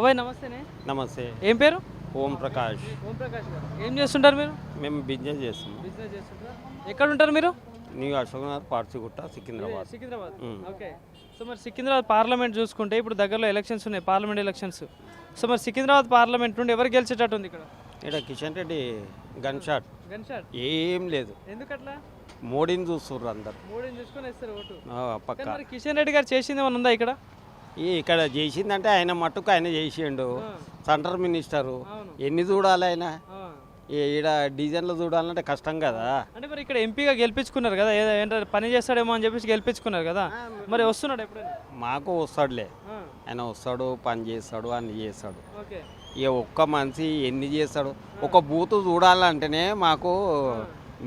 బాబాయ్ నమస్తేనే. నమస్తే. ఏం పేరు? ఓం ప్రకాష్. ఓం ప్రకాష్ గారు. ఏం చేస్తుంటారు మీరు? మేము బిజినెస్ చేస్తున్నాం. బిజినెస్ చేస్తుంటారా? ఎక్కడ ఉంటారు మీరు? New Ashok Nagar, Parsigutta, Secunderabad. Secunderabad. Okay. So మరి సికింద్రాబాద్ పార్లమెంట్ చూసుకుంటే ఇప్పుడు దగ్గరలో ఎలక్షన్స్ ఉన్నాయి, పార్లమెంట్ ఎలక్షన్స్. సో మరి సికింద్రాబాద్ పార్లమెంట్ నుండి ఎవరు గెలిచేటట్టు ఉంది ఇక్కడ? ఇక్కడ Kishan Reddy gun shot. Gun shot ఏం లేదు. ఎందుకట్లా? మోడీని చూస్తుర్రు అందరు. మోడీని చూసుకొని వేస్తారు ఓటు. పక్క. మరి కిషన్ రెడ్డి గారు చేసింది ఏమైనా ఉందా ఇక్కడ? ఇక్కడ చేసిందంటే ఆయన మట్టుకు ఆయన చేసిండు. Centre minister. అవును. ఎన్ని చూడాలి ఆయన? ఆ. ఈడ డిజైన్లు చూడాలంటే కష్టం కదా. అంటే మరి ఇక్కడ ఎంపీగా గెలిపించుకున్నారు కదా, ఏంటంటే పని చేస్తాడేమో అని చెప్పేసి గెలిపించుకున్నారు కదా, మరి వస్తున్నాడు ఎప్పుడైనా? మాకు వస్తాడులే, ఆ. ఆయన వస్తాడు, పని చేస్తాడు, అన్ని చేస్తాడు. ఓకే. ఇక ఒక్క మనిషి ఎన్ని చేస్తాడు? ఒక బూతు చూడాలంటేనే మాకు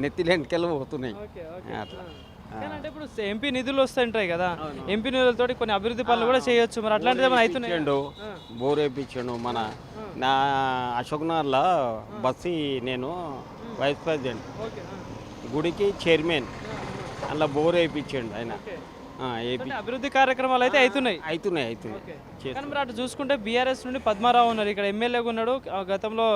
నెత్తిలు ఎంటికెళ్ళి పోతున్నాయి. ఓకే. ఓకే. అట్లా. కానీ అంటే ఇప్పుడు ఎంపీ నిధులు వస్తుంటాయి కదా, ఎంపీ నిధులతో కొన్ని అభివృద్ధి పనులు కూడా చేయొచ్చు, మరి అట్లాంటిది ఏమైనా అవుతున్నాయి? బోర్ వేయించాడు. మన నా అశోక్నగర్లో బస్సు నేను వైస్ ప్రెసిడెంట్, ఓకే. గుడికి చైర్మన్, అలా బోర్ వేయించాడు ఆయన. అంటే అభివృద్ధి కార్యక్రమాలు అయితే అవుతున్నాయి. అవుతున్నాయి. కానీ మరి అటు చూసుకుంటే బీఆర్ఎస్ నుండి పద్మారావు ఉన్నారు, ఇక్కడ ఎమ్మెల్యేగా ఉన్నాడు, గతంలో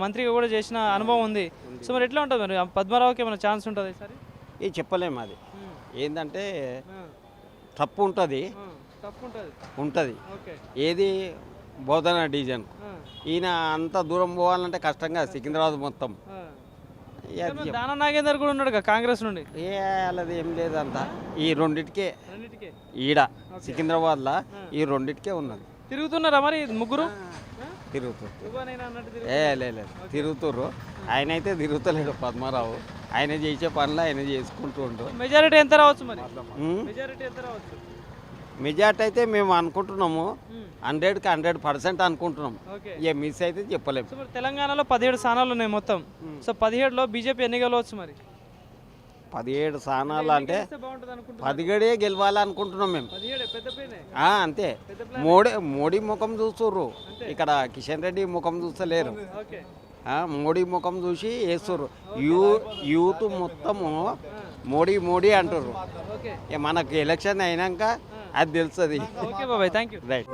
మంత్రిగా కూడా చేసిన అనుభవం ఉంది. సో మరి ఎట్లా ఉంటుంది మరి పద్మారావుకి ఏమైనా ఛాన్స్ ఉంటుంది సరే? ఇది చెప్పలేము. అది ఏంటంటే తప్పు ఉంటుంది ఉంటుంది. ఏది బోధన డిజైన్ ఈయన అంత దూరం పోవాలంటే కష్టంగా సికింద్రాబాద్ మొత్తం. దానా నాగేందర్ కూడా ఉన్నాడు కాంగ్రెస్ నుండి. అలాది ఏం లేదు, అంతా ఈ రెండిటికే ఈడ సికింద్రాబాద్లో ఈ రెండిటికే ఉన్నది. తిరుగుతున్నారా మరి ముగ్గురు? లేదు తిరుగుతుర్రు. ఆయన అయితే తిరుగుతలేడు పద్మారావు. ఆయన చేసే పనులు ఆయన చేసుకుంటూ ఉంటాడు. మెజారిటీ ఎంత రావచ్చు మరి? మెజార్టీ అయితే మేము అనుకుంటున్నాము 100కి 100% అనుకుంటున్నాం. ఇక మిస్ అయితే చెప్పలేము. తెలంగాణలో 17 స్థానాలు ఉన్నాయి మొత్తం. సో 17లో బీజేపీ ఎన్ని గెలవచ్చు మరి? 17 స్థానాలు అంటే 17 గెలవాలనుకుంటున్నాం మేము. అంతే. మోడీ ముఖం చూస్తుర్రు, ఇక్కడ కిషన్ రెడ్డి ముఖం చూస్తలేరు. మోడీ ముఖం చూసి వేస్తుర్రు. యూత్ మొత్తము మోడీ అంటారు. మనకు ఎలక్షన్ అయినాక అది తెలుస్తుంది. ఓకే బాబాయ్, థ్యాంక్ యూ. రైట్.